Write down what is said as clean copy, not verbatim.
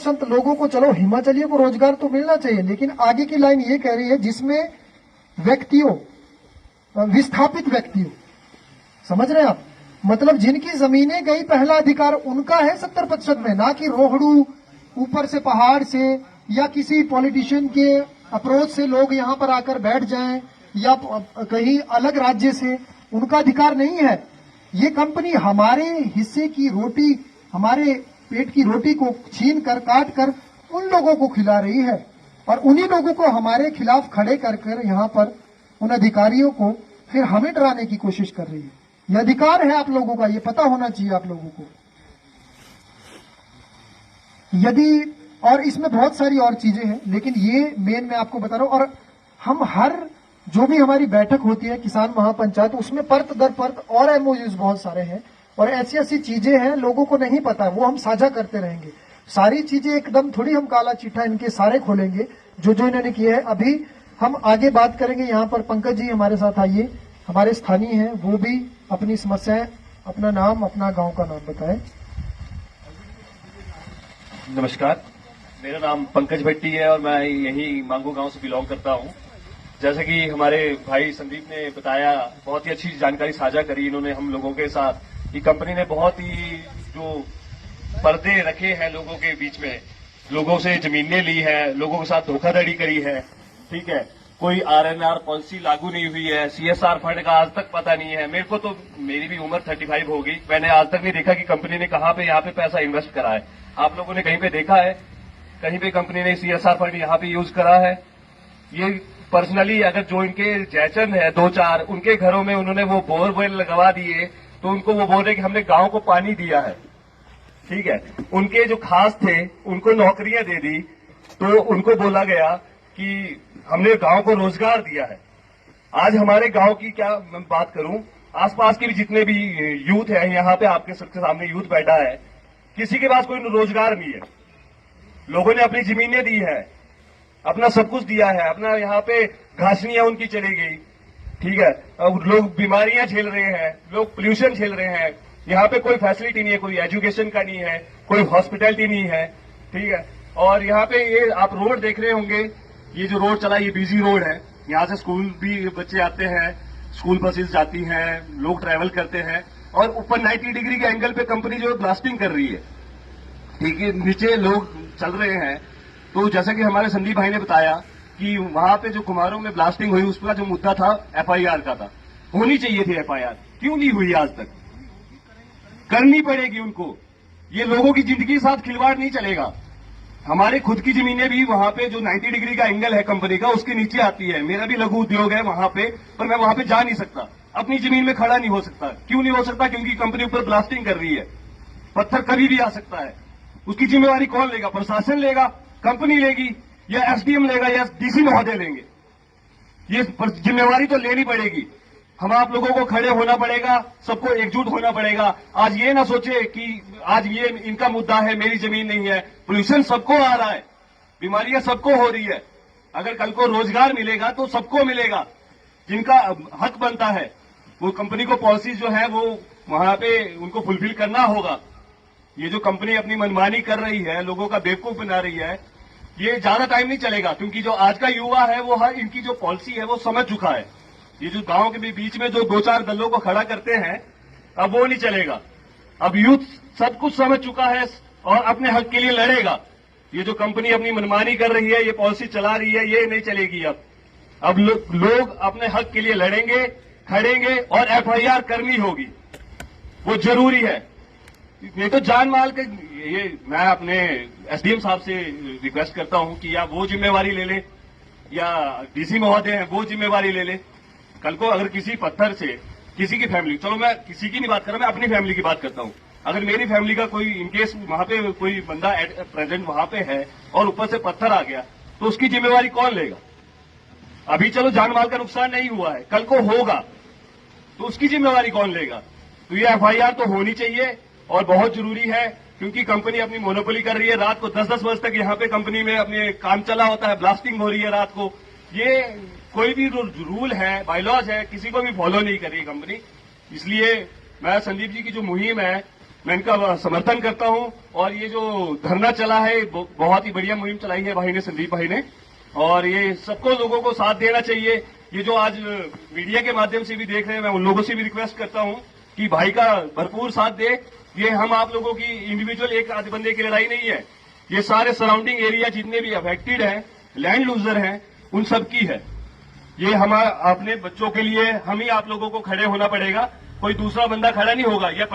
100% लोगों को, चलो हिमाचलियों को रोजगार तो मिलना चाहिए, लेकिन आगे की लाइन ये कह रही है जिसमें व्यक्तियों, विस्थापित व्यक्तियों, समझ रहे हैं आप, मतलब जिनकी जमीनें गई, पहला अधिकार उनका है 70% में, ना कि रोहड़ू ऊपर से पहाड़ से या किसी पॉलिटिशियन के अप्रोच से लोग यहां पर आकर बैठ जाएं या कहीं अलग राज्य से, उनका अधिकार नहीं है। ये कंपनी हमारे हिस्से की रोटी, हमारे पेट की रोटी को छीन कर, काट कर उन लोगों को खिला रही है और उन्हीं लोगों को हमारे खिलाफ खड़े कर यहां पर उन अधिकारियों को फिर हमें डराने की कोशिश कर रही है। यह अधिकार है आप लोगों का, ये पता होना चाहिए आप लोगों को। यदि, और इसमें बहुत सारी और चीजें हैं, लेकिन ये मेन मैं आपको बता रहा हूं। और हम हर जो भी हमारी बैठक होती है किसान महापंचायत, उसमें परत दर परत और एमओयूज बहुत सारे हैं और ऐसी ऐसी चीजें हैं लोगों को नहीं पता, वो हम साझा करते रहेंगे। सारी चीजें एकदम थोड़ी हम काला चिट्ठा इनके सारे खोलेंगे जो जो इन्होंने किए हैं। अभी हम आगे बात करेंगे। यहाँ पर पंकज जी हमारे साथ आइए, हमारे स्थानीय हैं, वो भी अपनी समस्याएं, अपना नाम, अपना गांव का नाम बताएं। नमस्कार, मेरा नाम पंकज भट्टी है और मैं यही मांगू गांव से बिलोंग करता हूं। जैसे कि हमारे भाई संदीप ने बताया, बहुत ही अच्छी जानकारी साझा करी इन्होंने हम लोगों के साथ। ये कंपनी ने बहुत ही जो पर्दे रखे हैं लोगों के बीच में, लोगों से जमीनें ली है, लोगों के साथ धोखाधड़ी करी है, ठीक है। कोई आरएनआर पॉलिसी लागू नहीं हुई है, सीएसआर फंड का आज तक पता नहीं है। मेरे को तो, मेरी भी उम्र 35 होगी, मैंने आज तक नहीं देखा कि कंपनी ने कहां पे यहाँ पे पैसा इन्वेस्ट करा है। आप लोगों ने कहीं पे देखा है कहीं पे कंपनी ने सीएसआर फंड यहाँ पे यूज करा है? ये पर्सनली अगर जो इनके जयचंद है 2-4, उनके घरों में उन्होंने वो बोरवेल लगवा दिए तो उनको वो बोल रहे कि हमने गांव को पानी दिया है, ठीक है। उनके जो खास थे उनको नौकरियां दे दी तो उनको बोला गया कि हमने गांव को रोजगार दिया है। आज हमारे गांव की क्या मैं बात करूं, आसपास के भी जितने भी यूथ है, यहाँ पे आपके सबके सामने यूथ बैठा है, किसी के पास कोई रोजगार नहीं है। लोगों ने अपनी जमीनें दी है, अपना सब कुछ दिया है, अपना यहाँ पे घासनियां उनकी चली गई, ठीक है। अब लोग बीमारियां झेल रहे हैं, लोग पोल्यूशन झेल रहे हैं। यहाँ पे कोई फैसिलिटी नहीं है, कोई एजुकेशन का नहीं है, कोई हॉस्पिटैलिटी नहीं है, ठीक है। और यहाँ पे ये आप रोड देख रहे होंगे, ये जो रोड चला ये बिजी रोड है। यहाँ से स्कूल भी बच्चे आते हैं, स्कूल बसेस जाती हैं, लोग ट्रैवल करते हैं और ऊपर 90 डिग्री के एंगल पे कंपनी जो ब्लास्टिंग कर रही है, ठीक है। नीचे लोग चल रहे हैं। तो जैसा कि हमारे संदीप भाई ने बताया कि वहां पे जो कुमारों में ब्लास्टिंग हुई उसका जो मुद्दा था एफआईआर का था, होनी चाहिए थी एफआईआर, क्यों नहीं हुई आज तक? करनी पड़ेगी उनको। ये लोगों की जिंदगी के साथ खिलवाड़ नहीं चलेगा। हमारे खुद की जमीनें भी वहां पे जो 90 डिग्री का एंगल है कंपनी का, उसके नीचे आती है। मेरा भी लघु उद्योग है वहां पे, पर मैं वहां पे जा नहीं सकता, अपनी जमीन में खड़ा नहीं हो सकता। क्यों नहीं हो सकता? क्योंकि कंपनी ऊपर ब्लास्टिंग कर रही है। पत्थर कभी भी आ सकता है। उसकी जिम्मेवारी कौन लेगा? प्रशासन लेगा, कंपनी लेगी, या एसडीएम लेगा, या डीसी महोदय लेंगे? ये जिम्मेवारी तो लेनी पड़ेगी। हम आप लोगों को खड़े होना पड़ेगा, सबको एकजुट होना पड़ेगा। आज ये ना सोचे कि आज ये इनका मुद्दा है, मेरी जमीन नहीं है। पोल्यूशन सबको आ रहा है, बीमारियां सबको हो रही है। अगर कल को रोजगार मिलेगा तो सबको मिलेगा, जिनका हक बनता है। वो कंपनी को पॉलिसी जो है वो वहां पे उनको फुलफिल करना होगा। ये जो कंपनी अपनी मनमानी कर रही है, लोगों का बेवकूफ बना रही है, ये ज्यादा टाइम नहीं चलेगा। क्योंकि जो आज का युवा है वो हर इनकी जो पॉलिसी है वो समझ चुका है। ये जो गांव के बीच में जो 2-4 दलों को खड़ा करते हैं, अब वो नहीं चलेगा। अब यूथ सब कुछ समझ चुका है और अपने हक के लिए लड़ेगा। ये जो कंपनी अपनी मनमानी कर रही है, ये पॉलिसी चला रही है, ये नहीं चलेगी। अब लोग अपने हक के लिए लड़ेंगे, खड़ेंगे और एफआईआर करनी होगी, वो जरूरी है। नहीं तो जान माल के ये मैं अपने एसडीएम साहब से रिक्वेस्ट करता हूं कि या वो जिम्मेवारी ले ले, या डीसी महोदय हैं वो जिम्मेवारी ले ले। कल को अगर किसी पत्थर से किसी की फैमिली, चलो मैं किसी की नहीं बात कर रहा, मैं अपनी फैमिली की बात करता हूं। अगर मेरी फैमिली का कोई इनकेस वहां पे कोई बंदा प्रेजेंट वहां पे है और ऊपर से पत्थर आ गया, तो उसकी जिम्मेवारी कौन लेगा? अभी चलो जान माल का नुकसान नहीं हुआ है, कल को होगा तो उसकी जिम्मेवारी कौन लेगा? तो ये एफआईआर तो होनी चाहिए और बहुत जरूरी है। क्योंकि कंपनी अपनी मोनोपोली कर रही है। रात को 10-10 बजे तक यहाँ पे कंपनी में अपने काम चला होता है, ब्लास्टिंग हो रही है रात को। ये कोई भी रूल है, बायलॉज है, किसी को भी फॉलो नहीं कर रही कंपनी। इसलिए मैं संदीप जी की जो मुहिम है मैं इनका समर्थन करता हूं। और ये जो धरना चला है बहुत ही बढ़िया मुहिम चलाई है भाई ने, संदीप भाई ने, और ये सबको लोगों को साथ देना चाहिए। ये जो आज मीडिया के माध्यम से भी देख रहे हैं, मैं उन लोगों से भी रिक्वेस्ट करता हूं कि भाई का भरपूर साथ दे। ये हम आप लोगों की इंडिविजुअल एक आधे बंदे की लड़ाई नहीं है, ये सारे सराउंडिंग एरिया जितने भी अफेक्टेड हैं, लैंड लूजर हैं, उन सब की है। ये हम अपने बच्चों के लिए हम ही आप लोगों को खड़े होना पड़ेगा, कोई दूसरा बंदा खड़ा नहीं होगा। यह